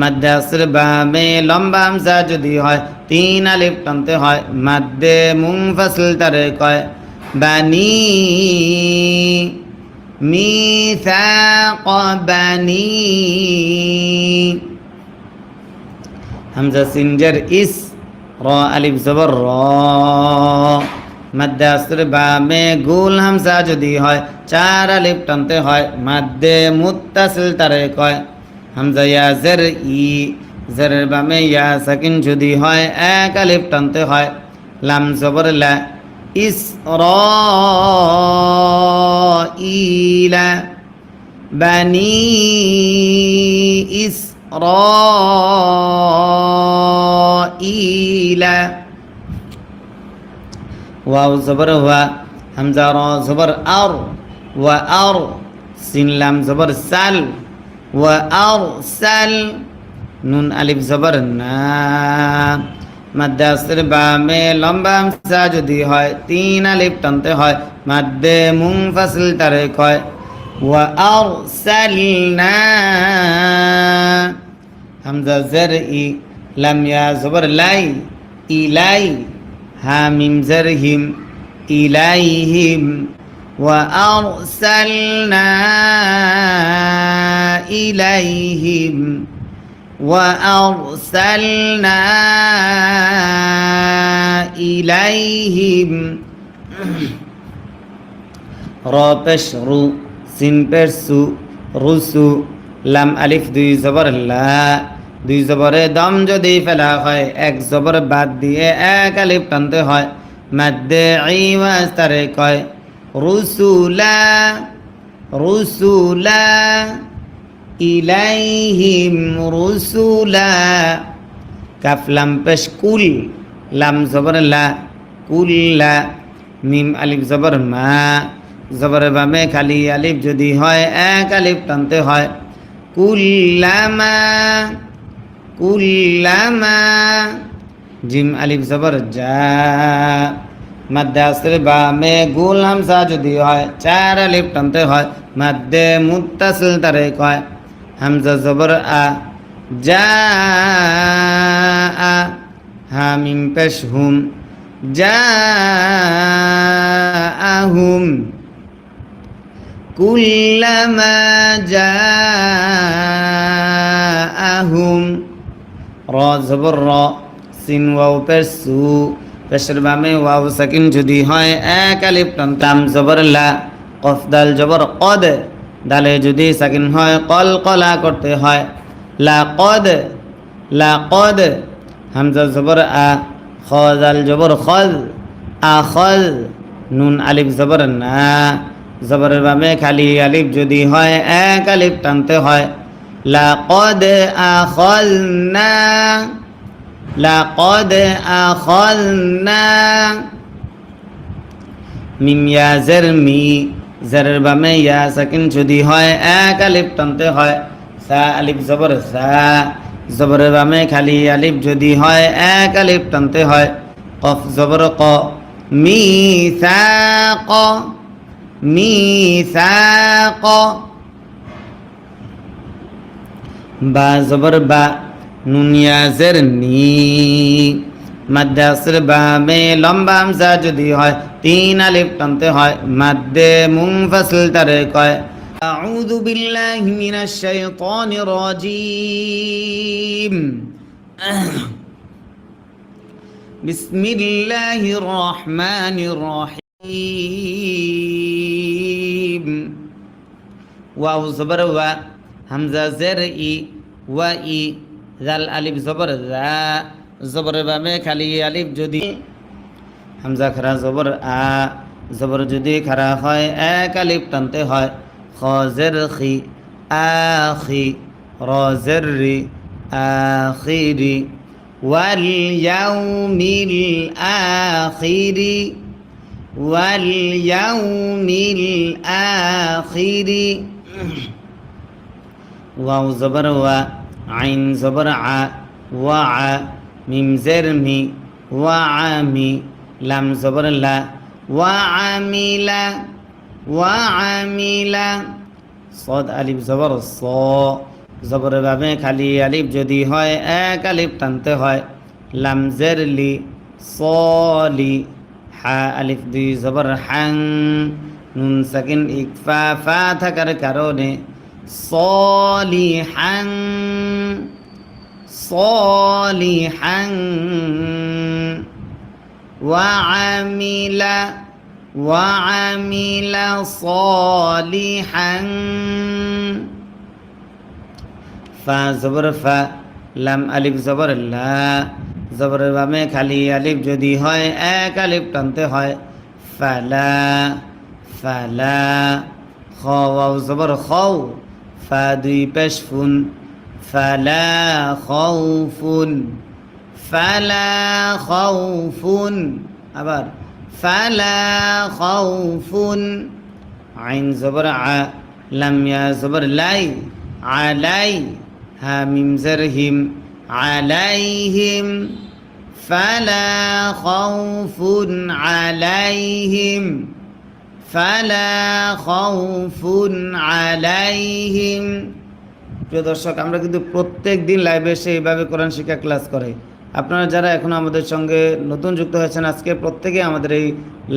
মাদ্দে আসর বামে লম্বা হামজা যদি হয় 3 আলিফ টানতে হয়। মাদ্দে মুনফাসিল তারে কয় বানি মিসাক বানি। হামজা সিনজার ইস র আলিফ জবর র। মাদ্দে আসর বামে গুল হামজা যদি হয় 4 আলিফ টানতে হয়। মাদ্দে মুত্তাসিল তারে কয় হামজা ইয়া জের ই। জেরের বামে ইয়া সাকিন যদি হয় 1 আলিফ টানতে হয়। লাম জবর লা ইস র ইলা বানি ইস র ইলা। ওয়াও জবর ওয়া হামজা র জবর আর ওয়া আর সিন লাম জবর সাল ওয়া আর সাল নুন আলিফ জবর না। মাদ্দে আসর বামে লম্বা হামজা যদি হয় 3 আলিফ টানতে হয়। মাদ্দে মুনফাসিল তারে কয় ওয়া আরসালনা। হামজা জের ই লাম ইয়া জবর লাই ইলাই হা মিম জের হিম ইলাইহিম ওয়া আরসালনা ইলাইহিম ওয়া আরসালনা ইলাইহিম। র পেশ রু সিন পেশ সু রুসু লাম আলিফ 2 জবর লা। 2 জবরে দম যদি ফেলা হয় 1 জবর বাদ দিয়ে 1 আলিফ টানতে হয়। মাদ্দে ইওয়াজ তারে কয় রুসুলা রুসুলা ইলাইহিম রুসুলা। কাফ লাম পেশ কুল লাম জবর লা কুল্লা মিম আলিফ জবর মা। জবর বামে খালি আলিফ যদি হয় 1 আলিফ টানতে হয়। কুল্লামা কুল্লামা জিম আলিফ জবর যা। মাদ্দে আসর বামে গুল হামজা যদি হয় 4 আলিফ টানতে হয়। মাদ্দে মুত্তাসিল তারে কয় হামজা জবর আ যা আ হা মিম পেশ হুম যা আহুম কুল্লামা যা আহুম। র জবর র সিন ওয়াও পেশ সু পেশের বামে ওয়াও সাকিন যদি হয় 1 আলিফ টানতাম জবর লা। কফ দাল জবর কদ দালে যদি সাকিন হয় কল কলা করতে হয়। লা কদ হামজা জবর আ খ দাল জবর খল আখল নুন আলিফ জবর না। জবরের বামে খালি আলিফ যদি হয় 1 আলিফ টানতে হয়। লাকদ আখলনা লাকদ আখলনা। মিম ইয়া জের মি জেরের বামে ইয়া সাকিন যদি হয় 1 আলিফ টানতে হয়। সা আলিফ জবর সা জবরের বামে খালি আলিফ যদি হয় 1 আলিফ টানতে হয়। কফ জবর ক মিসাক মিসাক। বা জবর বা নুন ইয়া জের নি। মাদ্দে আসর বামে লম্বা হামজা যদি হয় 3 আলিফ টানতে হয়। মাদ্দে মুনফাসিল তারে কয় আউযু বিল্লাহি মিনাশ শাইতানির রাজীম বিসমিল্লাহির রহমানির রহিম। ওয়াও জবর ওয়া হামজা জের ই ওয়া ই জাল আলিফ জবর যা জবরের বামে খালি আলিফ যদি হামজা খারা জবর আ জবর যদি খারা হয় 1 আলিফ টানতে হয়। খ জের খি আখি র জের রি আখিরি ওয়াল ইয়াউমিল আখিরি ওয়াল ইয়াউমিল আখিরি। ওয়াও জবর ওয়া আইন জবর আ ওয়া আ মিম জের মি ওয়া আমি লাম জবর লা ওয়া আমিলা صاد ألف زبر صا জবরের বামে খালি আলিফ যদি হয় এক আলিফ টানতে হয় লাম জের লি সলি হা আলিফ দুই জবর হাং নুন সাকিন ইকফা ফা থাকার কারণে সলিহাং সলিহাং ওয়ামিলা ওয়ামিলা সলিহাং ফা জবর ফা লাম আলিফ জবর লা জবরের বামে খালি আলিফ যদি হয় এক আলিফ টানতে হয় ফালা ফালা খ ওয়াও জবর খাও ফা দুই পেশ ফুন ফালা খাউফুন ফালা খাউফুন আবার ফালা খাউফুন আইন জবর আ লাম ইয়া জবর লাই আলাই হা মিম জের হিম আলাইহিম ফালা খাউফুন আলাইহিম ফালা খাউফুন আলাইহিম। প্রিয় দর্শক, আমরা কিন্তু প্রত্যেক দিন লাইভে এসে এইভাবে কোরআন শিক্ষা ক্লাস করাই। আপনারা যারা এখনও আমাদের সঙ্গে নতুন যুক্ত হয়েছেন, আজকে প্রত্যেকে আমাদের এই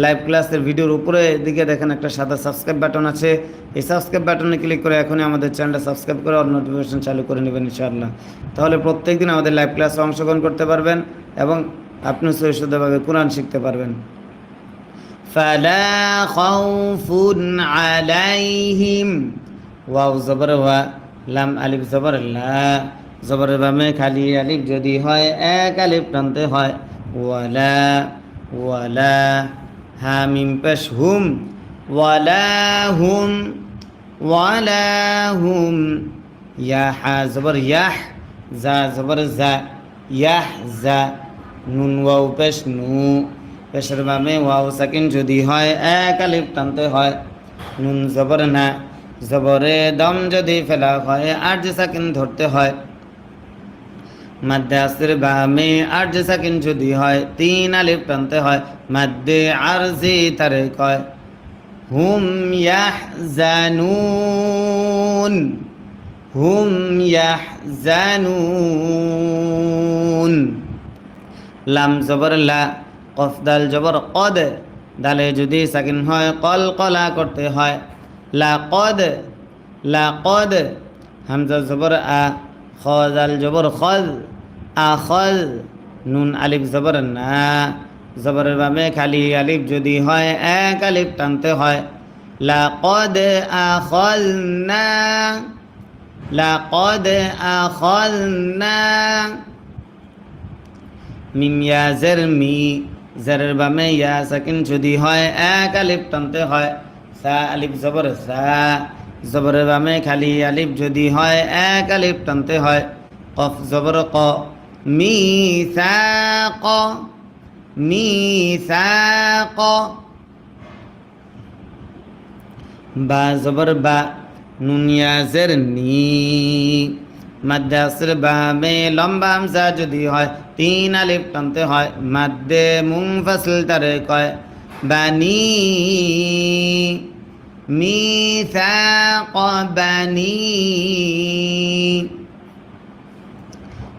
লাইভ ক্লাসের ভিডিওর উপরে দিকে দেখেন একটা সাদা সাবস্ক্রাইব বাটন আছে। এই সাবস্ক্রাইব বাটনে ক্লিক করে এখনই আমাদের চ্যানেলটা সাবস্ক্রাইব করে অল নোটিফিকেশন চালু করে নেবেন ইনশাআল্লাহ। তাহলে প্রত্যেক দিন আমাদের লাইভ ক্লাসে অংশগ্রহণ করতে পারবেন এবং আপনি সহিষ্ণুভাবে কোরআন শিখতে পারবেন। ফালা খাউফুন আলাইহিম ওয়াও জবর ওয়া লাম আলিফ জবর লা জবরের বামে খালি আলিফ যদি হয় এক আলিফ টানতে হয় ওয়ালা ওয়ালা হা মিম পেশ হুম ওয়ালা হুম ওয়ালা হুম ইয়া হা জবর ইয়াহ জা জবর জা ইয়াহ জা নুন ওয়াও পেশ নু পেশের বামে ওয়াও সাকিন যদি হয় এক আলিফ টানতে হয় নুন জবর না জবরে দম যদি ফেলা হয় আরজ সাকিন ধরতে হয় মাদ্দে আসর বামে আরজ সাকিন যদি হয় তিন আলিফ টানতে হয় মাদ্দে আরজি তারে কয় হুম ইয়াহজানুন হুম ইয়াহজানুন লাম জবর লা কফ দাল জবর কদ দালে যদি সাকিন হয় কল কলা করতে হয় লাকদ লাকদ হামজা জবর আ খ দাল জবর খদ আখদ নুন আলিফ জবর না জবরের বামে খালি আলিফ যদি হয় এক আলিফ টানতে হয় লাকদ আখযনা লাকদ আখযনা মিম ইয়া জের মি জেরের বামে ইয়া সাকিন যদি হয় এক আলিফ টানতে হয় সা আলিফ জবর সা জবরের বামে খালি আলিফ যদি হয় এক আলিফ টানতে হয় কফ জবর ক মিসাক মিসাক বা জবর বা নুন ইয়া জের নি মাদ্দে আসর বামে লম্বা হামজা যদি হয় তিন আলিফ টানতে হয় মাদ্দে মুনফাসিল তারে কয় বানি মিসাক বানি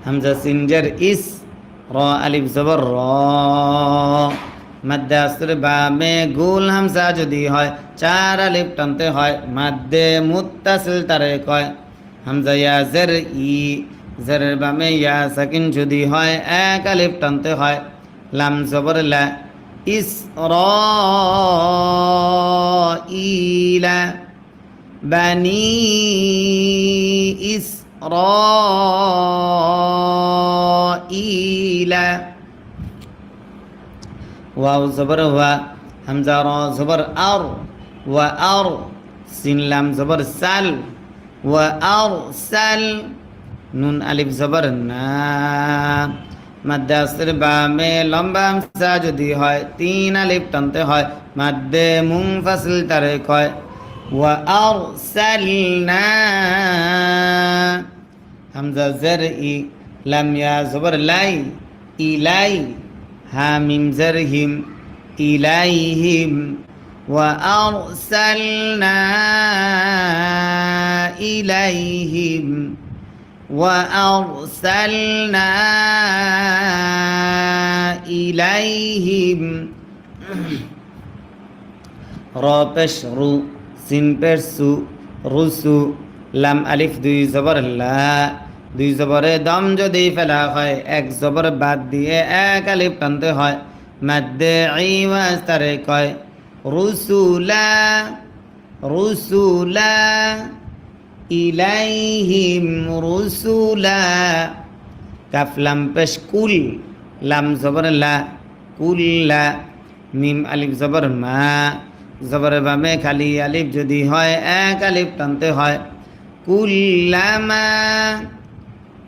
হামজা সিন জের ইস র আলিফ জবর র মাদ্দে আসর বামে গুল হামজা যদি হয় চার আলিফ টানতে হয় মাদ্দে মুত্তাসিল তারে কয় হামজা ইয়া জের ই জেরের বামে ইয়া সাকিন যদি হয় এক আলিফ টানতে হয় লাম জবর লা ইসরাঈলা বানি ইসরাঈলা ওয়াও জবর ওয়া হামজা র জবর আর ওয়া আর সিন লাম জবর সাল ওয়া আরসাল নুন আলিফ জবর না মাদ্দে আসর বামে লম্বা হামজা যদি হয় তিন আলিফ টানতে হয় মাদ্দে মুনফাসিল তারে কয় ওয়া আরসালনা হামজা জের ই লাম ইয়া জবর লাই ইলাই হা মিম জের হিম ইলাইহিম ওয়া আরসালনা ইলাইহিম وأرسلنا إليهم র পেশ রু সিন পেশ সু রুসু লাম আলিফ দুই জবর লা দুই জবরে দম যদি ফেলা হয় এক জবর বাদ দিয়ে এক আলিফ টানতে হয় মাদ্দে ইওয়াজ তারে কয় রুসুলা রুসুলা ইলাইহিম রুসুলা কাফ লাম পেশ কুল লাম জবর লা কুল্লা মিম আলিফ জবর মা জবর বামে খালি আলিফ যদি হয় এক আলিফ টানতে হয় কুল্লামা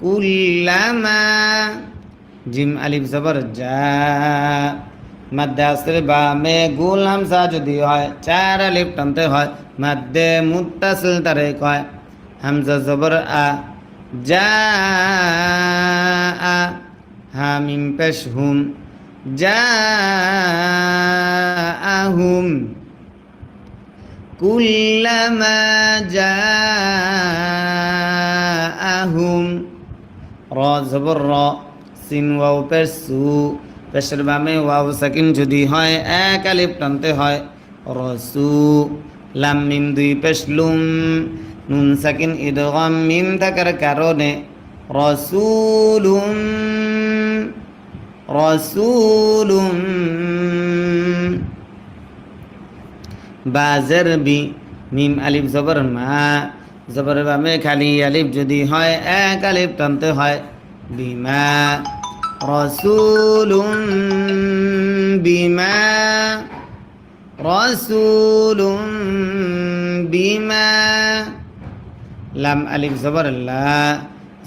কুল্লামা জিম আলিফ জবর যা মাদ্দে আসরে বামে গুল হামজা যদি হয় চার আলিফ টানতে হয় মাদ্দে মুত্তাসিল তারে কয় হামজা জবর আ যা আ হা মিম পেশ হুম যা আহুম কুল্লামা যা আহুম র জবর র সিন ওয়াও পেশ সু পেশের বামে ওয়াও সাকিন যদি হয় এক আলিফ টানতে হয় রসু লাম মিম দুই পেশ লুম নুন সাকিন ইদগাম মিম থাকার কারণে রসুলুম রসুলুম বাজের বি মিম আলিফ জবর মা জবর বামে খালি আলিফ যদি হয় এক আলিফ টানতে হয় বিমা রসুলুম বিমা রসুলুম বিমা লাম আলিফ জবর লা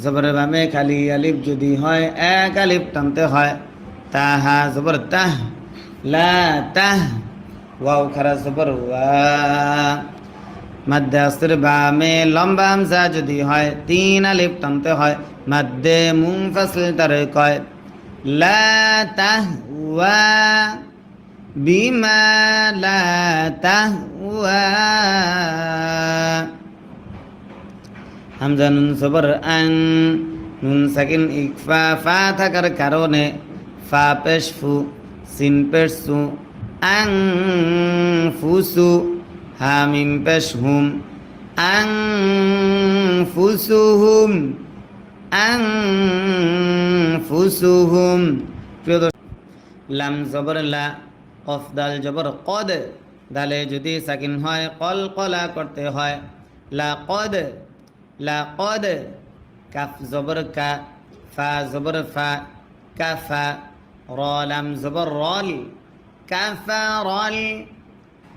জবর বামে খালি আলিফ যদি হয় এক আলিফ টানতে হয় তাহা জবর তাহ লা তাহ ওয়াও খারা জবর ওয়া মাদ্দে আসর বামে লম্বা হামজা যদি হয় তিন আলিফ টানতে হয় মাদ্দে মুনফাসিল তারে কয় লা তাহওয়া বিমা লা তাহওয়া হামজা নুন জবর আং নুন সাকিন ইকফা ফা থাকার কারণে ফা পেশ ফু সিন পেশ সু আং ফুসু হা মিম পেশ হুম আং ফুসুহুম আং ফুসুহুম প্রিয় দর্শক লাম জবর লা কফ দাল জবর কদ দালে যদি সাকিন হয় কল কলা করতে হয় লা কদ লা কদ কাফ জবর কা ফা জবর ফা কাফা র লাম জবর রল কাফারল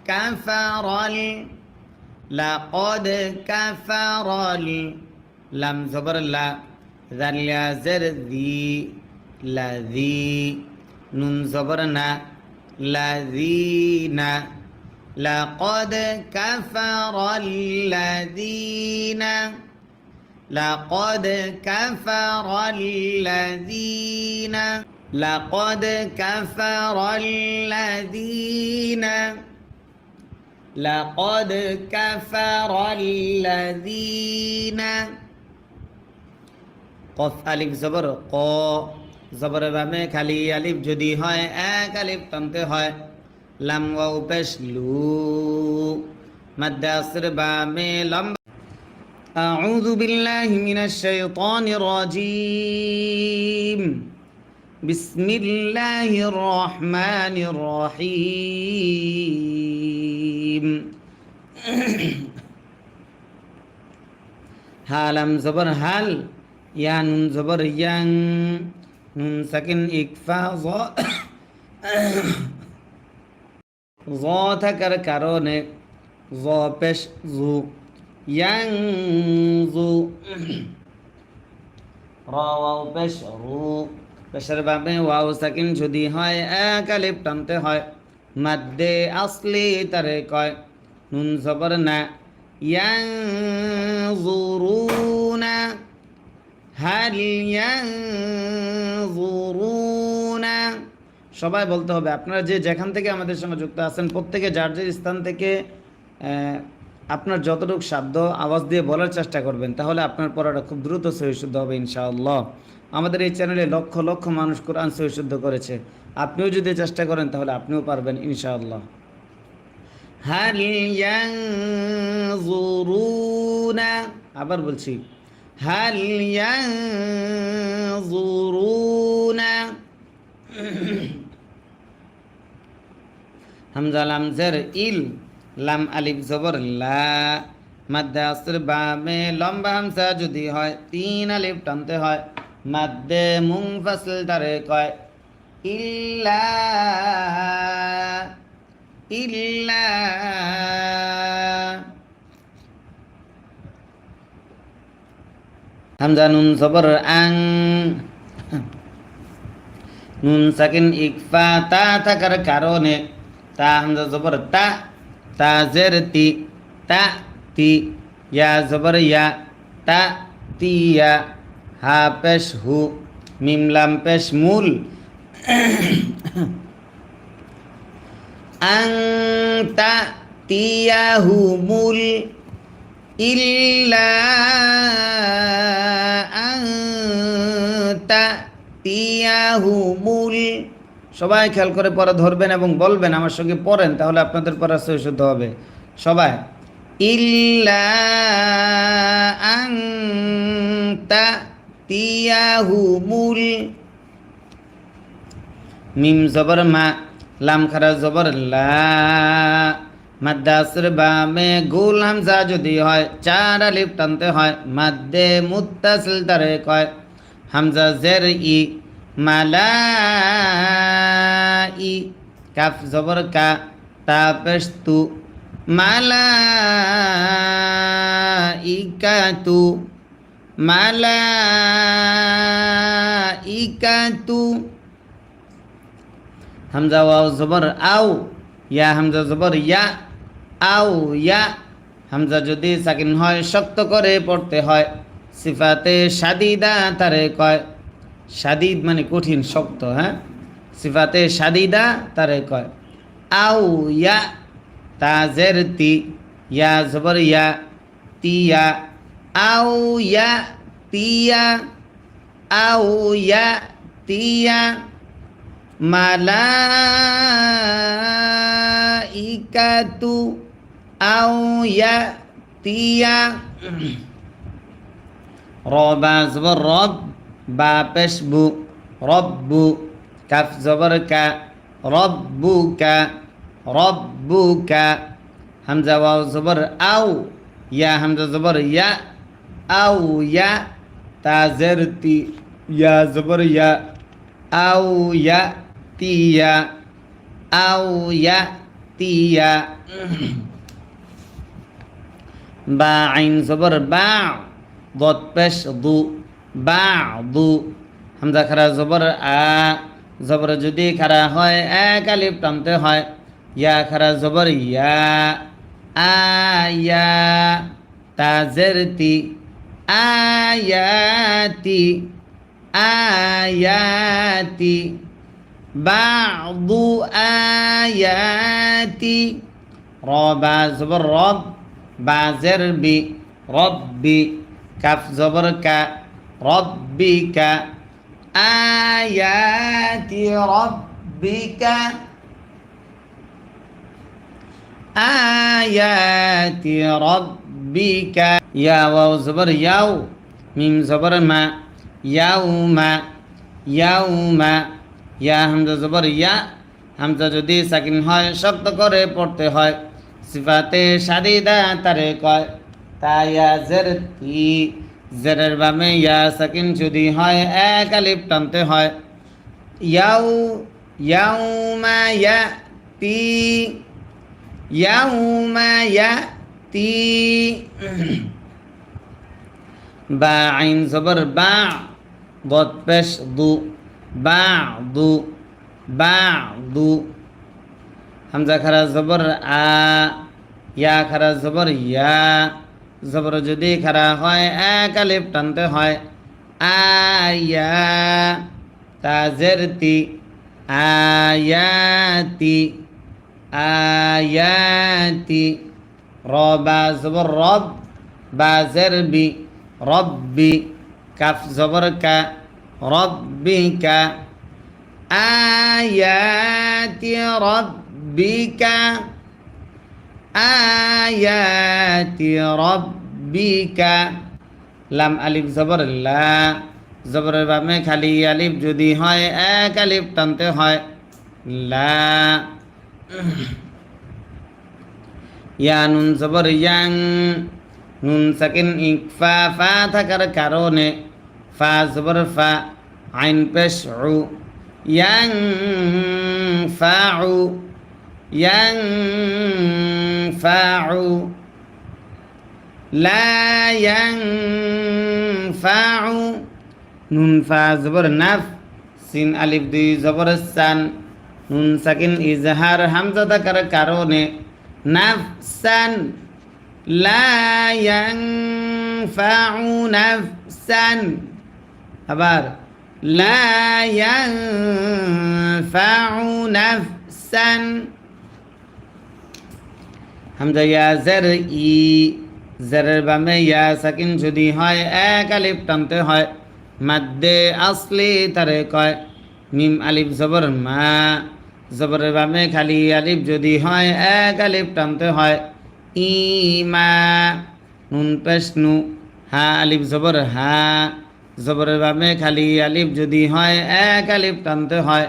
কাফারল লাকদ কাফারল লাম জবর লা জাল ইয়া জের দি লাযি নুন জবর না লাযিনা লাকদ কাফারল লাযিনা লাকদ কাফারল লাযিনা لقد كفر الذين لقد كفر الذين قف ألف زبر قا زبر বামে খালি আলিফ যদি হয় এক আলিফ টানতে হয় লাম ওয়াও পেশ লু মাদ্দে আসর বামে লম্বা أعوذ بالله من الشيطان الرجيم بسم الله الرحمن الرحيم হালাম জবর হাল ইয়া নুন জবর ইয়াং নুন সাকিন ইকফা জ থাকার কারণে জ পেশ জু ইয়াং জু র ওয়াও পেশ রু পেশের বামে ওয়াও সাকিন যদি হয় এক আলিফ টানতে হয় মাদ্দে আসলি তারে কয় নুন জবর না ইয়ানজুরুনা হাল ইয়ানজুরুনা সবাই বলতে হবে। আপনারা যে যেখান থেকে আমাদের সঙ্গে যুক্ত আছেন প্রত্যেকে যার যে স্থান থেকে আপনার যতটুকু সাধ্য আওয়াজ দিয়ে বলার চেষ্টা করবেন, তাহলে আপনার পড়াটা খুব দ্রুত সহি শুদ্ধ হবে ইনশাআল্লাহ। আমাদের এই চ্যানেলে লক্ষ লক্ষ মানুষ কোরআন সহি শুদ্ধ করেছে। আপনিও যদি চেষ্টা করেন তাহলে আপনিও পারবেন ইনশাআল্লাহ। হাল ইয়ানজুরুনা, আবার বলছি, হাল ইয়ানজুরুনা। হামজা লাম জের ইল, লাম আলিফ জবর লা, মাদ্দে আসর বামে লম্বা হামজা যদি হয় 3 আলিফ টানতে হয়, মাদ্দে মুনফাসিল তারে কয় ইল্লা, ইল্লা। হামজা নুন জবর আং, নুন সাকিন ইকফা তা থাকার কারণে তা হামজা জবর তা, তা জের তি, তা তি, ইয়া জবর ইয়া, তা তিয়া, হা পেশ হু, মিম লাম পেশ মূল, আংতা তিয়াহুমুল, ইল্লা আংতা তিয়াহুমুল। সবাই খেয়াল করে পরে ধরবেন এবং বলবেন, আমার সঙ্গে পড়েন, তাহলে আপনাদের পড়া সহি শুদ্ধ হবে। সবাই, ইল্লা আংতা তিয়াহুমুল। মিম জবর মা, লাম খারা জবর লা, মাদ্দে আসর বামে গুল হামজা যদি হয় 4 আলিফ টানতে হয়, মাদ্দে মুত্তাসিল তারে কয় হামজা জের ই, মালাই, কাফ জবর কা, তা পেশ তু, মালাইকাতু, মালাইকাতু। হামজা ওয়াও জবর আও, ইয়া হামজা জবর ইয়া, আও ইয়া। হামজা যদি সাকিন হয় শক্ত করে পড়তে হয়, সিফাতে শাদিদা তারে কয়, শাদিদ মানে কঠিন শক্ত, হ্যাঁ, সিফাতে শাদিদা তারে কয়। আও ইয়া, তা জের তি, ইয়া জবর ইয়া, তিয়া, আও ইয়া তিয়া, আও ইয়া তিয়া। মালাইকাতু আও ইয়াতিয়া। রবা জবর রব, বা পেশ বু, রব্বু, কাফ জবর কা, রব্বুকা, রব্বুকা। হামজা ওয়াও জবর আও, ইয়া হামজা জবর ইয়া, আও ইয়া, তা জের তি, ইয়া জবর ইয়া, আও ইয়া তিয়া, আও ইয়া তিয়া। বা আইন জবর বা, দত পেশ দু, বা দু। হামজা খারা জবর আ, জবর যদি খারা হয় 1 আলিফ টানতে হয়, ইয়া খারা জবর ইয়া, আয়া, তা জের তি, আয়াতি, আয়াতি। বা'দু আয়াতি। রবা জবর রব, বা জের বি, রব্বি, কাফ জবর কা, রব্বিকা, আয়াতি রব্বিকা, আয়াতি রব্বিকা। ইয়া ওয়াও জবর ইয়াও, মিম জবর মা, ইয়াউমা, ইয়াউমা। ইয়া হামজা জবর ইয়া, হামজা যদি সাকিন হয় শক্ত করে পড়তে হয়, সিফাতে শাদিদা তারে কয়। তাইয়া জের তি, জেরের বামে ইয়া সাকিন যদি হয় 1 আলিফ টানতে হয়, ইয়াউ, ইয়াউমা ইয়াতি, ইয়াউমা ইয়াতি। বা আইন জবর বা, দত পেশ দু, বা দু, বা দু। হামজা খারা জবর আ, ইয়া খারা জবর ইয়া, জবর যদি খারা হয় 1 আলিফ টানতে হয়, আয়া, তা জের তি, আয়াতি, আয়াতি। র বা জবর রব বা জের বি রব্বি কাফ জবর কা রব্বিকা আয়াতি রব্বিকা আয়াতি রব্বিকা লাম আলিফ জবর লা জবরের বামে খালি আলিফ যদি হয় এক আলিফ টানতে হয় লা ইয়া নুন জবর ইয়াং নুন সাকিন ইকফা ফা থাকার কারণে ফা জবর ফা আইন পেশ উ ইয়াং ফাউ ইয়াং ফাউ লা ইয়াং ফাউ নুন ফা জবর নাফ সিন আলিফ দুই জবর সান নুন সাকিন ইজহার হামজা থাকার কারণে নাফসান লা ইয়ানফাউ নাফসান আবার লা ইয়ানফাউ নাফসান হামজা ইয়া জার ই জারের বামে ইয়া সাকিন যদি হয় এক আলিফ টানতে হয় মাদ্দে আসলি তারে কয় মিম আলিফ জবর মা জবরের বামে খালি আলিফ যদি হয় এক আলিফ টানতে হয় ইমা নুন পেশ নু হা আলিফ জবর হা জবরের বামে খালি আলিফ যদি হয় এক আলিফ টানতে হয়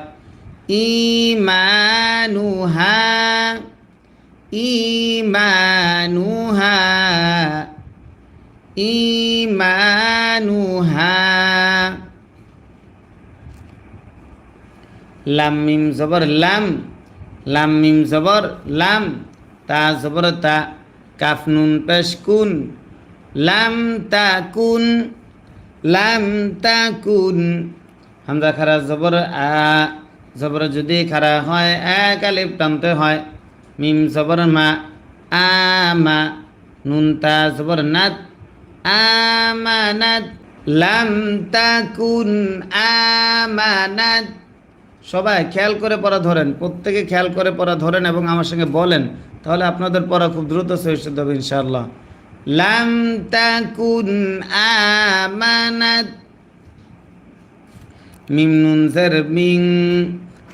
ইমানুহা ইমানুহা ইমানুহা লাম মিম জবর লাম লাম মিম জবর লাম তা জবর তা কাফ নুন পেশ কুন লাম তাকুন লাম তাকুন হামজা খারা জবর আ জবর যদি খারা হয় এক আলিফ টানতে হয় মিম জবর মা আমা নুন তা জবর নাত আমানাত লাম তাকুন আমানাত সবাই খেয়াল করে পড়া ধরেন, প্রত্যেকে খেয়াল করে পড়া ধরেন এবং আমার সঙ্গে বলেন, তাহলে আপনাদের পড়া খুব দ্রুত শেষ হবে ইনশাআল্লাহ। লাম তাকুন আমানাত মিম নুন জের মিং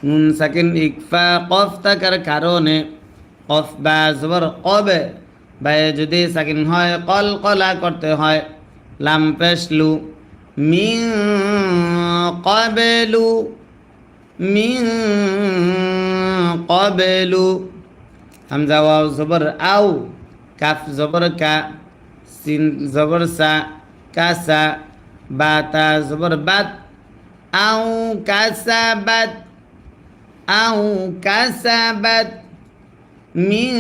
নুন সাকিন ইকফা কফ থাকার কারণে কফ বা জবর কবে বায়ে যদি সাকিন হয় কল কলা করতে হয় লাম পেশলু মিন কবেলু মিন কবেলু হামজা ওয়াও জবর আও কাফ জবর কা সিন জবর সা কাসা বা তা জবর বাত আও কাসাবাত আও কাসাবাত মিন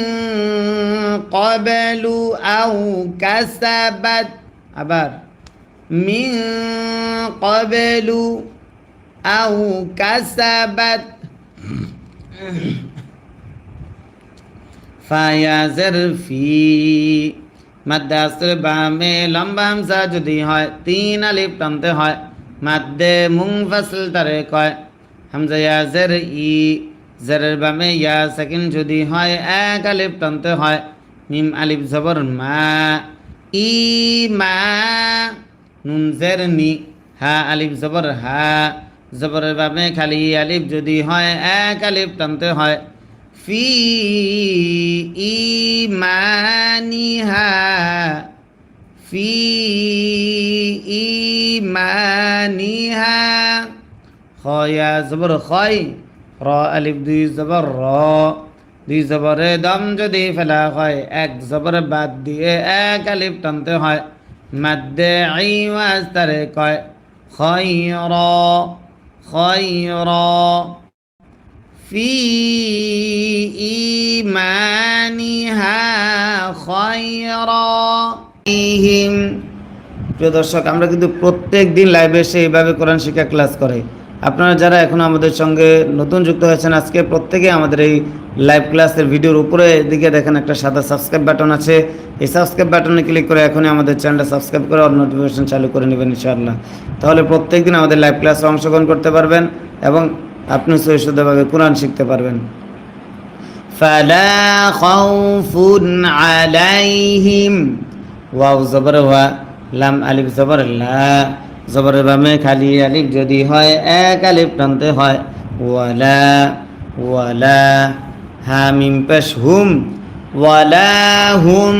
কবেলু আও কাসাবাত আবার মিন কবেলু আও কাসাবাত ফায়াজের ফি মাদ্দে আসরে বামে লম্বা হামজা যদি হয় তিন আলিফ টানতে হয় মাদ্দে মুনফাসিল তারে কয় হামজা ইয়াজের ই জেরের বামে ইয়া সাকিন যদি হয় এক আলিফ টানতে হয় মিম আলিফ জবর মা ই মা নুন জের নি হা আলিফ জবর হা জবরের বামে খালি আলিফ যদি হয় এক আলিফ টানতে হয় ফি ইমানিহা ফি ইমানিহা খয়া জবর খয় র আলিফ দুই জবর র দুই জবরে দম যদি ফেলা হয় এক জবর বাদ দিয়ে এক আলিফ টানতে হয় মাদ্দে আইওয়াজ তারে কয় খয়র খয়র ফি ইমানিহা খয়রা ইহিম। প্রিয় দর্শক, আমরা কিন্তু প্রত্যেক দিন লাইভে এসে এইভাবে কোরআন শিক্ষা ক্লাস করে। আপনারা যারা এখন আমাদের সঙ্গে নতুন যুক্ত হয়েছেন, আজকে প্রত্যেকে আমাদের এই লাইভ ক্লাসের ভিডিওর উপরে দিকে দেখেন একটা সাদা সাবস্ক্রাইব বাটন আছে। এই সাবস্ক্রাইব বাটনে ক্লিক করে এখনই আমাদের চ্যানেলটা সাবস্ক্রাইব করে অল নোটিফিকেশন চালু করে নেবেন ইনশাআল্লাহ। তাহলে প্রত্যেক দিন আমাদের লাইভ ক্লাসে অংশগ্রহণ করতে পারবেন এবং আপনি সহিষ্ণুভাবে কোরআন শিখতে পারবেন। ফালা খাউফুন আলাইহিম ওয়াও জবর ওয়া লাম আলিফ জবর লা জবরের বামে খালি আলিফ যদি হয় এক আলিফ টানতে হয় ওয়ালা ওয়ালা হা মিম পেশ হুম ওয়ালা হুম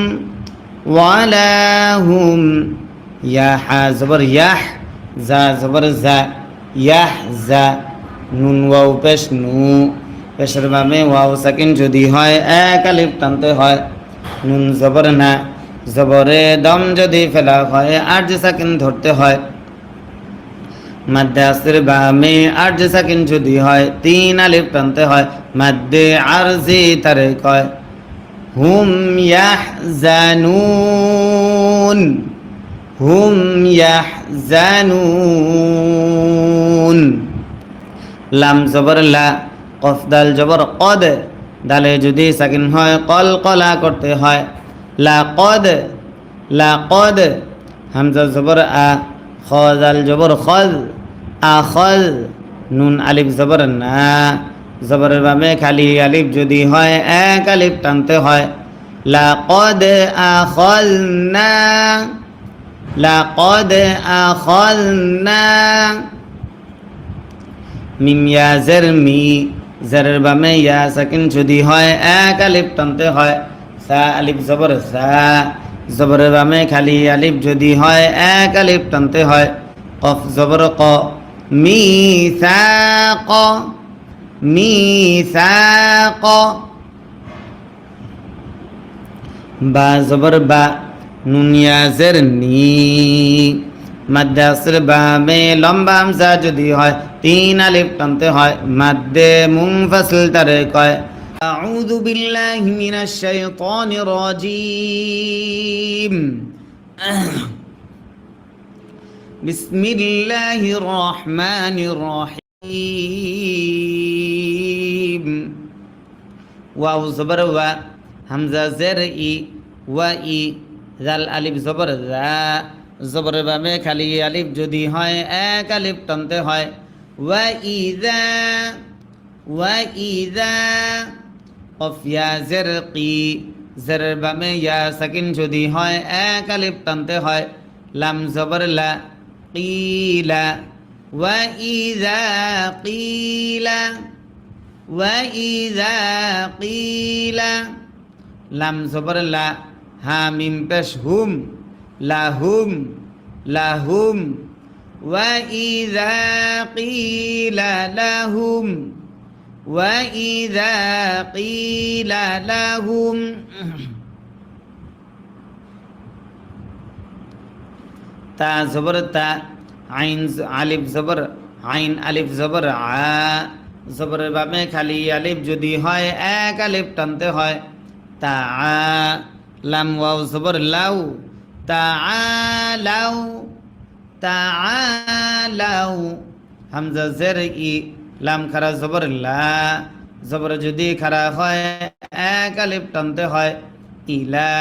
ওয়ালা হুম ইয়া হা জবর ইয়াহ জা জবর জা ইয়াহ জা নুন ওয়াও পেশ নু পেশের বামে ওয়াও সাকিন যদি হয় এক আলিফ টানতে হয় নুন জবর না জবরে দম যদি ফেলা হয় আরজ সাকিন ধরতে হয় মাদ্দে আসর বামে আরজ সাকিন যদি হয় তিন আলিফ টানতে হয় মাদ্দে আরজি তারে কয় হুম ইয়াহজানুন হুম ইয়াহজানুন লাম জবর লা কফ দাল জবর কদ দালে যদি সাকিন হয় কল কলা করতে হয় লা কদ হামজা জবর আ খ দাল জবর খদ আখল নুন আলিফ জবর না জবরের বামে খালি আলিফ যদি হয় এক আলিফ টানতে হয় লাকদ আখলনা লাকদ আখলনা মিম ইয়া জের মি জেরের বামে ইয়া সাকিন যদি হয় এক আলিফ টানতে হয় সা আলিফ জবর সা জবরের বামে খালি আলিফ যদি হয় এক আলিফ টানতে হয় কফ জবর ক মিসাক মিসাক বা জবর বা নুন ইয়া জের নি মাদ্দে আসর বামে লম্বা হামজা যদি হয় তিন আলিফ টানতে হয় মাদ্দে মুনফাসিল তারে কয় আউযু বিল্লাহি মিনাশ শাইতানির রাজীম বিসমিল্লাহির রহমানির রহিম ওয়াও জবর ওয়া হামজা জের ই ওয়া ই জাল আলিফ জবর জা জবরের বামে খালি আলিফ যদি হয় এক আলিফ টানতে হয় ওয়া ইযা কফ ইয়া জের কি জেরের বামে ইয়া সাকিন যদি হয় এক আলিফ টানতে হয় লাম জবর লা কিলা ওয়া ইযা কিলা লাম জবর লা হা মিম পেশ হুম লাহুম লাহুম ওয়া ইযা কিলা লাহুম ওয়া ইযা কিলা লাহুম তা জবর তা আইন আলিফ জবর আইন আলিফ জবর আ জবরের বামে খালি আলিফ যদি হয় এক আলিফ টানতে হয় তা আ লাম ওয়াও জবর লাউ তাআলাউ তাআলাউ হামজা জের ই লাম খারা জবর লা জবর যদি খারা হয় এক আলিফ টানতে হয় ইলা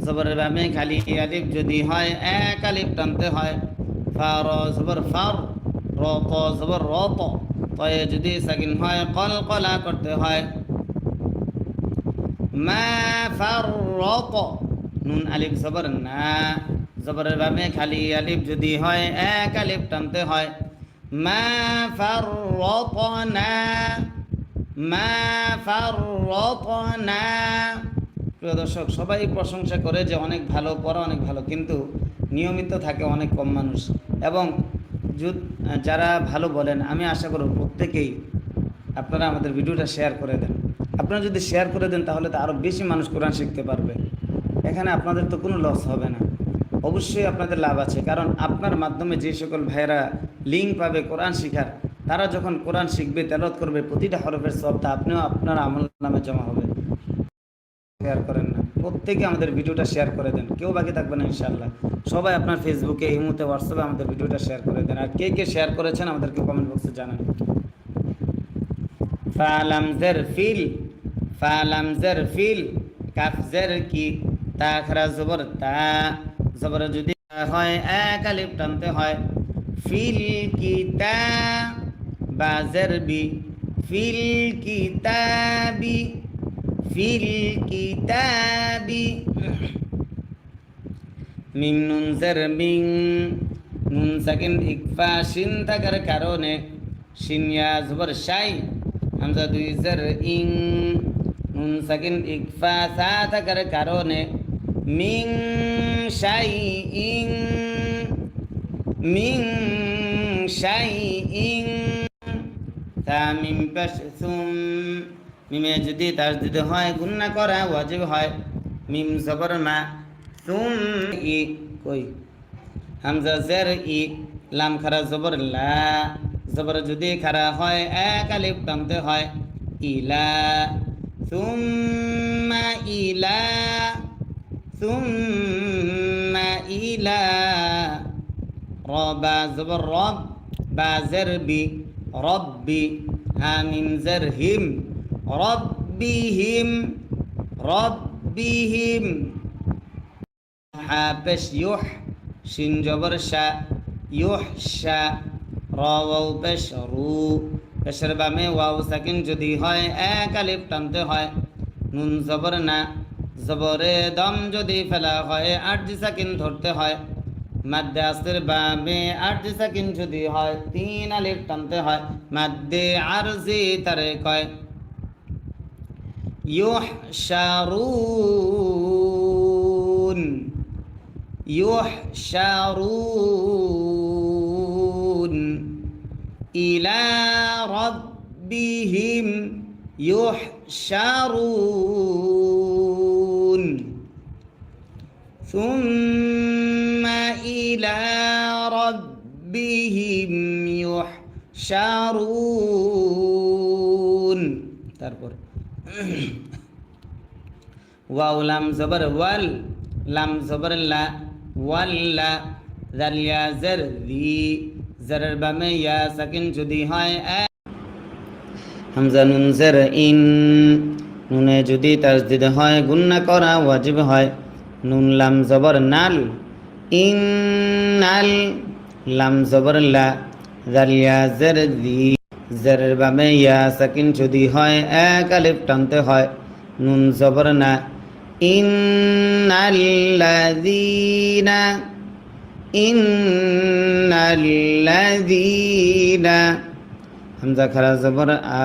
জবরের বামে খালি আলিফ যদি হয় এক আলিফ টানতে হয় ফার জবর ফার র ত জবর র ত তয়ে যদি সাকিন হয় কল কলা করতে হয় মা ফাররাত নুন আলিফ জবর না জবরের বামে খালি আলিফ যদি হয় এক আলিফ টানতে হয় মা ফাররাতনা মা ফাররাতনা প্রিয় দর্শক সবাই প্রশংসা করে যে অনেক ভালো পড়া অনেক ভালো কিন্তু নিয়মিত থাকে অনেক কম মানুষ এবং যারা ভালো বলেন আমি আশা করব প্রত্যেকেই আপনারা আমাদের ভিডিওটা শেয়ার করে দেন আপনারা যদি শেয়ার করে দেন তাহলে তো আরও বেশি মানুষ কোরআন শিখতে পারবে এখানে আপনাদের তো কোনো লস হবে না অবশ্যই আপনাদের লাভ আছে কারণ আপনার মাধ্যমে যে সকল ভাইয়েরা লিঙ্ক পাবে কোরআন শিখার তারা যখন কোরআন শিখবে তেলাওয়াত করবে প্রতিটা হরফের সবটা আপনিও আপনার আমল নামে জমা হবে শেয়ার করেন না প্রত্যেকে আমাদের ভিডিওটা শেয়ার করে দেন কেউ বাকি থাকবে না ইনশাআল্লাহ সবাই আপনার ফেসবুকে এই মুহূর্তে হোয়াটসঅ্যাপে আমাদের ভিডিওটা শেয়ার করে দেন আর কে কে শেয়ার করেছেন আমাদেরকে কমেন্ট বক্সে জানান ফালাম জার ফিল ফালাম জার ফিল কাফ জার কি তা খারা জবর তা জবর যদি হয় এক আলিফ টানতে হয় ফিল কি তা বা জার বি ফিল কিতাবি, ফিল কিতাবি। মিম নুন জের মিং, নুন সাকিন ইকফা শিন থাকার কারণে শিন ইয়া জবর শাই, হামজা দুই জের ইং, নুন সাকিন ইকফা সা থাকার কারণে মিং শাই ইং, মিং শাই ইং। তামিম পেশ সুম, মিমে যদি তাসদিদ হয় গুন্না করা ওয়াজিব হয়। মিম জবর মা, সুম ই কই, হামজা জের ই, লাম খারা জবর লা, জবর যদি খারা হয় এক আলিফ টানতে হয়। ইলা, সুম্মা ইলা, সুম্মা ইলা। রবা জবর রব, বা জের বি, রব্বি, হামিম জের হিম, রব্বিহিম, রব্বিহিম। হা পেশ ইউহ, শিন জবর শা, ইউহ শা। র ওয়াও পেশ রু, পেশের বামে ওয়াও সাকিন যদি হয় এক আলিফ টানতে হয়। নুন জবর না, জবরে দম যদি ফেলা হয় আরজি সাকিন ধরতে হয়। মাদ্দে আসের বামে আরজি সাকিন যদি হয় তিন আলিফ টানতে হয়। মাদ্দে আরজি তারে কয় ইউহশারুন, ইউহশারুন ইলা রাব্বিহিম يحشرون ثم إلى ربهم يحشرون তারপর ওয়াও লাম জবর ওয়াল, লাম জবর লা, ওয়াল্লা। জাল ইয়া জার জি, জারের বামে ইয়া সাকিন যদি হয় হামজা নুন জের ইন, নুনে যদি তাসদিদ হয় গুন্না করা ওয়াজিব হয়। নুন লাম জবর নাল, ইন নাল। লাম জবর লা, জাল ইয়া জের জি, জেরের বামে ইয়া সাকিন যদি হয় এক আলিফ টানতে হয়। নুন জবর না, ইন্নাল্লাযীনা, ইন্নাল্লাযীনা। হামজা খারা জবর আ,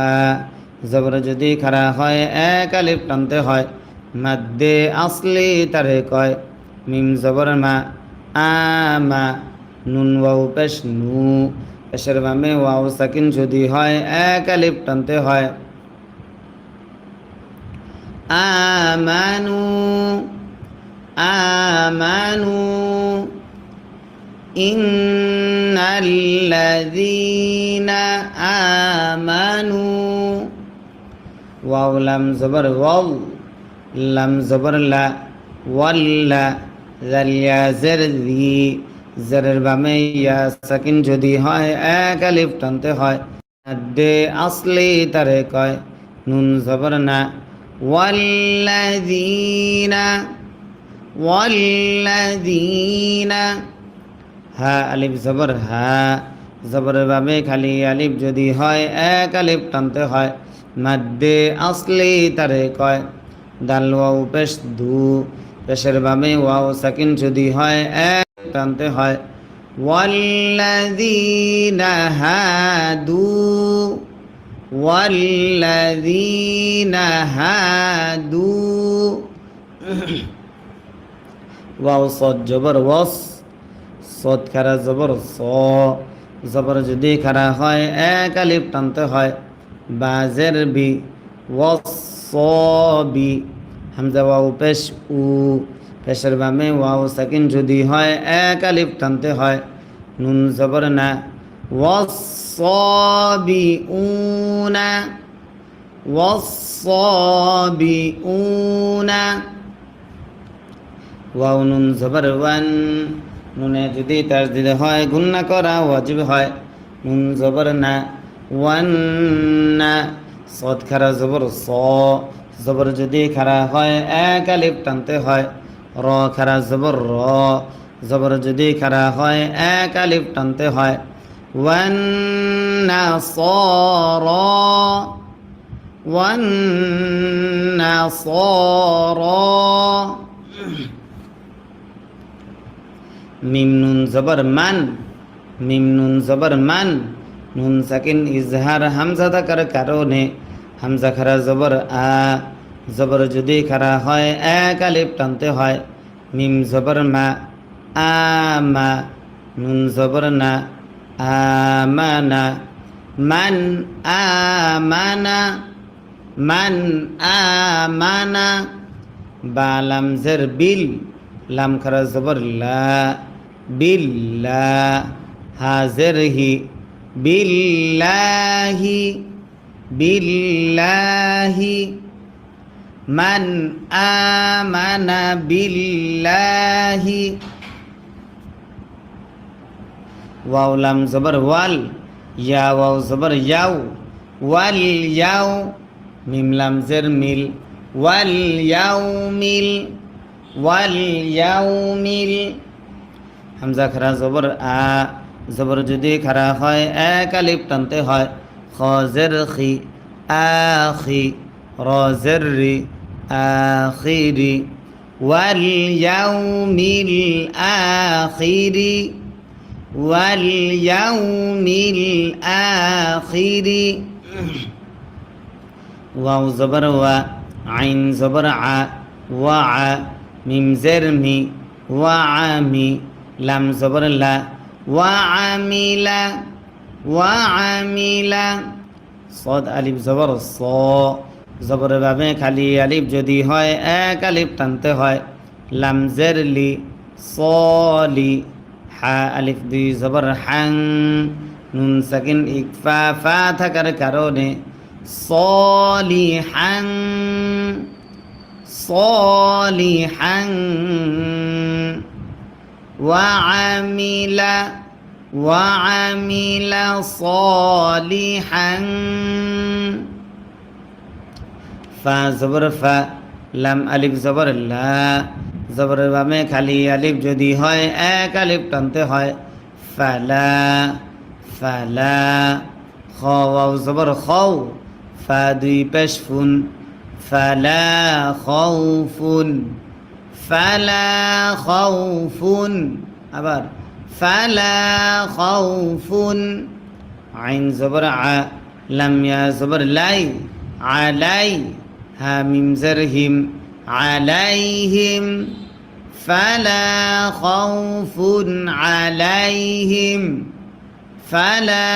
জবর যদি খারা হয় এক আলিফ টানতে হয়। মাদ্দে আসলি তারে কয় মিম জবর মা, আমা। নুন ওয়াও পেশ নু, পেশের বামে ওয়াও সাকিন যদি হয় এক আলিফ টানতে হয়। আমানু, আমানু ইন্নাল্লাযীনা আমানু। ওয়াও লাম জবর ওয়াল, লাম জবর লা, ওয়াল্লা। জাল ইয়া জের জি, জেরের বামে ইয়া সাকিন যদি হয় এক আলিফ টানতে হয়। মাদ্দে আসলি তারে কয় নুন জবর না, ওয়াল্লাযীনা, ওয়াল্লাযীনা। হা আলিফ জবর হা, জবরের বামে খালি আলিফ যদি হয় এক আলিফ টানতে হয়। মাদ্দে আসলি তারে কয় দাল ওয়াও পেশ দু, পেশের বামে ওয়াও সাকিন যদি হয় এক টানতে হয়। ওয়াল্লাযীনা হাদু, ওয়াল্লাযীনা হাদু। ওয়াও সদ জবর ওয়াস, সদ খারা জবর স, জবর যদি খারা হয় এক আলিফ টানতে হয়। বাজের বি, ওয়াসবি। হামজা ওয়াও পেশ উ, পেশের বামে ওয়াও সাকিন যদি হয় এক আলিফ টানতে হয়। নুন জবর না, ওয়াসসাবিউনা, ওয়াসসাবিউনা। ওয়াও নুন জবর ওয়ান, নুনে যদি তাসদিদ হয় গুন্না করা ওয়াজিব হয়। নুন জবর না, ওয়ান্না। সদ খারা জবর স, জবর যদি খারা হয় এক আলিফ টানতে হয়। র খারা জবর র, জবর যদি খারা হয় এক আলিফ টানতে হয়। والنصارى والنصارى মিম নুন জবর মান মিম নুন জবর মান নুন সাকিন ইজহার হামজা থাকার কারণে হামজা খারা জবর আ জবর যদি খারা হয় এক আলিফ টানতে হয় মিম জবর মা আমা নুন জবর না আমানা মান আমানা মান আমানা বা লাম জের বিল লাম খারা জবর লা বিল্লা হাজের হি বিল্লাহি বিল্লাহি মান আমানা বিল্লাহি ওয়াও লাম জবর ওয়াল ইয়া ওয়াও জবর ইয়াও ওয়াল ইয়াও মিম লাম জের মিল ওয়াল ইয়াউমিল ওয়াল ইয়াউমিল হামজা খারা জবর আ জবর যদি খারা হয় এক আলিফ টানতে হয় খ জের খি আখি র জের রি আখিরি ওয়াল ইয়াউমিল আখিরি ওয়াল ইয়াউমিল আখিরি ওয়াও জবর ওয়া আইন জবর আ ওয়া আ মিম জের মি ওয়া আমি লাম জবর লা ওয়া আমিলা ওয়া আমিলা সদ আলিফ জবর স জবরের ভাবে খালি আলিফ যদি হয় এক আলিফ টানতে হয় লাম জের লি সলি হা আলিফ দুই জবর হাং নুন সাকিন ইকফা ফা থাকার কারণে সলিহাং সলিহাং ওয়াআমিলা ওয়াআমিলা সলিহাং ফা জবর ফা লাম আলিফ জবর লা জবরের বামে খালি আলিফ যদি হয় এক আলিফ টানতে হয় ফালা ফালা খ ওয়াও জবর খাও ফা দুই পেশ ফুন ফালা খাউফুন ফালা খাউফুন আবার ফালা খাউফুন আইন জবর আ লাম ইয়া জবর লাই আলাই হা মিম জের হিম আলাইহিম ফালা খাউফুন আলাইহিম ফালা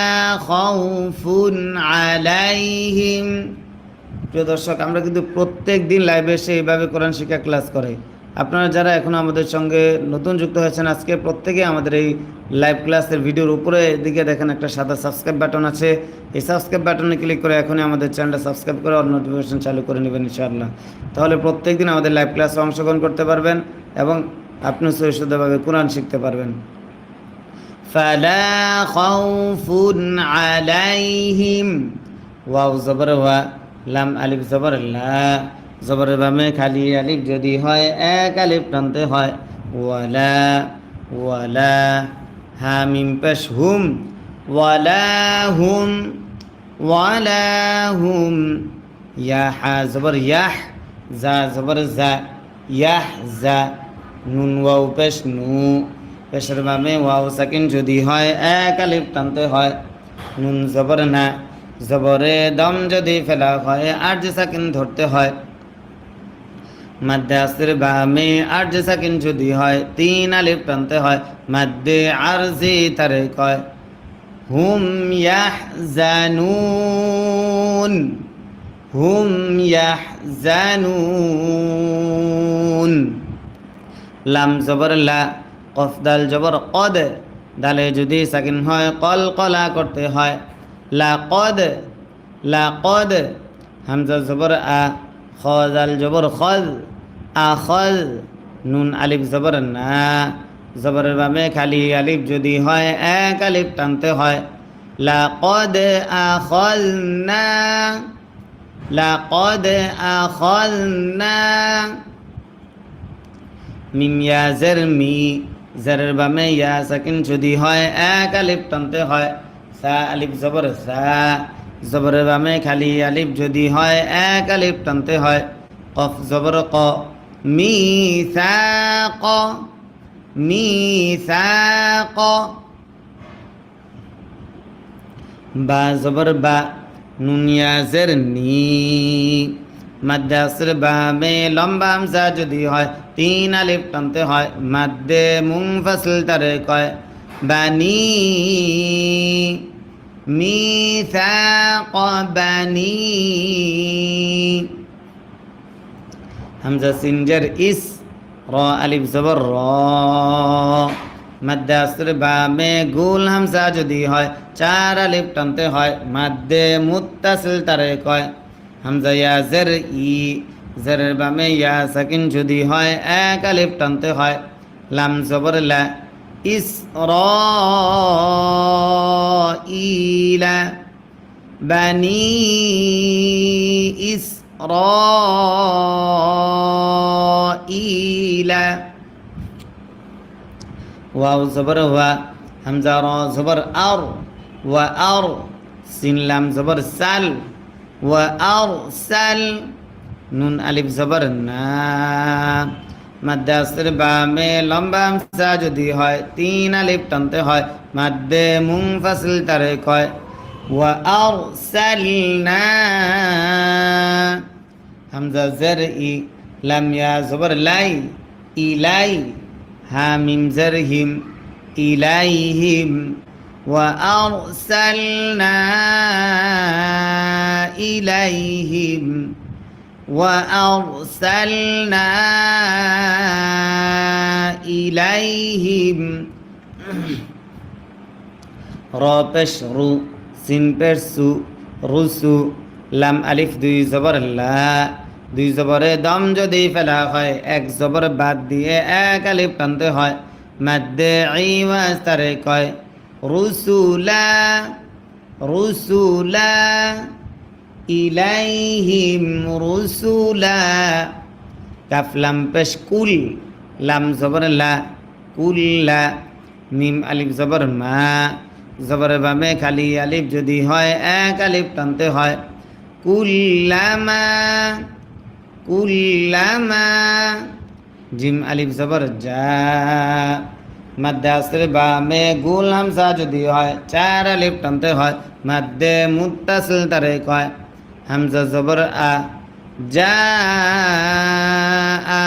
খাউফুন আলাইহিম। প্রিয় দর্শক, আমরা কিন্তু প্রত্যেক দিন লাইভে এসে এইভাবে কোরআন শিক্ষা ক্লাস করে। আপনারা যারা এখন আমাদের সঙ্গে নতুন যুক্ত হয়েছেন, আজকে প্রত্যেকে আমাদের এই লাইভ ক্লাসের ভিডিওর উপরে দিকে দেখেন একটা সাদা সাবস্ক্রাইব বাটন আছে। এই সাবস্ক্রাইব বাটনে ক্লিক করে এখনই আমাদের চ্যানেলটা সাবস্ক্রাইব করে আর নোটিফিকেশন চালু করে নেবেন ইনশাআল্লাহ। তাহলে প্রত্যেক দিন আমাদের লাইভ ক্লাসে অংশগ্রহণ করতে পারবেন এবং আপনি সুশুদ্ধভাবে কোরআন শিখতে পারবেন। ফালা খাউফুন আলাইহিম ওয়াও জবর ওয়া লাম আলিফ জবর লা জবরের বামে খালি আলিফ যদি হয় এক আলিফ টানতে হয় ওয়ালা ওয়ালা হা মিম পেশ হুম ওয়ালা হুম ওয়ালা হুম ইয়া হা জবর ইয়াহ জা জবর জা ইয়াহ জা নুন ওয়াও পেশ নু পেশের বামে ওয়াও সাকিন যদি হয় এক আলিফ টানতে হয় নুন জবর না জবরে দম যদি ফেলা হয় আর যে সাকিন ধরতে হয় মাদ্দে আসর বামে আর যে সাকিন যদি হয় তিন আলিফ টানতে হয় মাদ্দে আরজি তারে কয় হুম ইয়াহজানুন হুম ইয়াহজানুন লাম জবর লা কফ দাল জবর কদ দালে যদি সাকিন হয় কল কলা করতে হয় লাকদ লাকদ হামজা জবর আ খ দাল জবর খল আখল নুন আলিফ জবর না জবরের বামে খালি আলিফ যদি হয় এক আলিফ টানতে হয় লাকদ আখলনা লাকদ আখলনা মিম ইয়া জের মি জেরের বামে ইয়া সাকিন যদি হয় এক আলিফ টানতে হয় সা আলিফ জবর সা, জবরের বামে খালি আলিফ যদি হয় এক আলিফ টানতে হয়। কফ জবর ক, মিসাক, মিসাক। বা জবর বা, নুন ইয়াজের নি, মাদ্দে আসর বামে লম্বা হামজা যদি হয় তিন আলিফ টানতে হয়। মাদ্দে মুনফাসিল তারে কয় বানি, মিসাক বানি। হামজা সিনজার ইস, র আলিফ জবর র, মাদ্দে আসর বামে গুল হামজা যদি হয় চার আলিফ টানতে হয়। মাদ্দে মুত্তাসিল তারে কয় হামজা ইয়াজের ই, জেরের বামে ইয়া সাকিন যদি হয় এক আলিফ টানতে হয়। লাম জবর লা, ইস র ইলা, বানি ইস র ইলা। ওয়াও জবর ওয়া, হামজা র জবর আর, ওয়া আর, সিন লাম জবর সাল, ওয়া আর সাল, নুন আলিফ জবর না, মাদ্দে আসর বামে লম্বা হামজা যদি হয় তিন আলিফ টানতে হয়। মাদ্দে মুনফাসিল তারে কয় ওয়া আর সালনা। হামজা জের ই, লাম ইয়া জবর লাই, ইলাই, হা মিম জের হিম, ইলাইহিম। ওয়া আরসালনা ইলাইহিম, ওয়া আরসালনা ইলাইহিম। র পেশ রু, সিন পেশ সু, রুসু, লাম আলিফ দুই জবর লা, দুই জবরে দম যদি ফেলা হয় এক জবর বাদ দিয়ে এক আলিফ টানতে হয়। মাদ্দে ইওয়াজ তারে কয় রুসুলা, রুসুলা, ইলাইহিম রুসুলা। কাফ লাম পেশ কুল, লাম জবর লা, কুল্লা, মিম আলিফ জবর মা, জবরের বামে খালি আলিফ যদি হয় এক আলিফ টানতে হয়। কুল্লামা, কুল্লামা, জিম আলিফ জবর যা, মাদ্দে আসর বামে গুল হামজা যদি হয় চার আলিফ টানতে হয়। মাদ্দে মুত্তাসিল তারে কয় হামজা জবর আ, যা আ,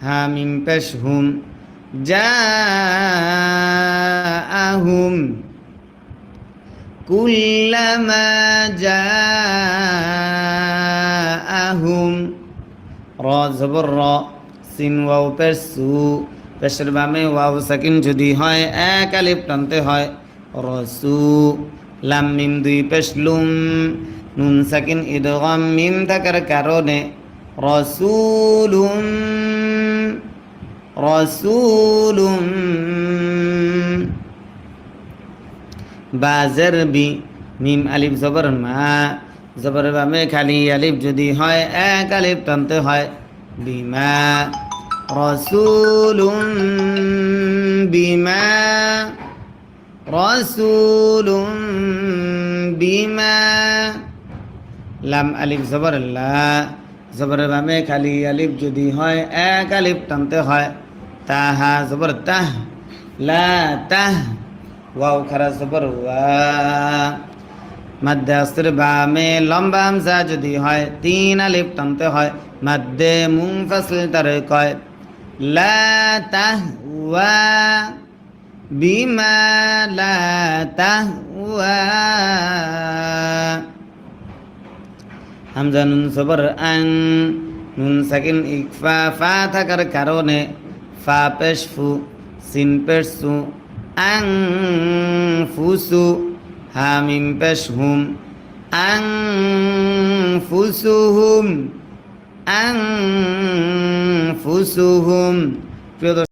হা মিম পেশ হুম, যা আহুম। কুল্লামা যা আহুম, র জবর র, সিন ওয়াও পেশ সু, পেশের বামে ওয়াও সাকিন যদি হয় এক আলিফ টানতে হয়। রসু, লাম মিম দুই পেশ লুম, নুন সাকিন ইদগাম মিম থাকার কারণে রসুলুম, রসুলুম। বাজের বি, মিম আলিফ জবর মা, জবরের বামে খালি আলিফ যদি হয় এক আলিফ টানতে হয়। বিমা, রসুলুম বিমা, রসুলুম বিমা। লাম আলিফ জবর লা, জবরের বামে খালি আলিফ যদি হয় এক আলিফ টানতে হয়। তাহা জবর তাহ, লা তাহ, ওয়াও খারা জবর ওয়া, মাদ্দে আসর বামে লম্বা হামজা যদি হয় তিন আলিফ টানতে হয়। মাদ্দে মুনফাসিল তারে কয় লা তাহওয়া, বিমা লা তাহওয়া। হামজা নুন জবর আং, নুন সাকিন ইকফা ফা থাকার কারণে ফা পেশ ফু, সিন পেশ সু, আং ফুসু, হা মিম পেশ হুম, আং ফুসুহুম, আং ফুসুহুম। প্রিয়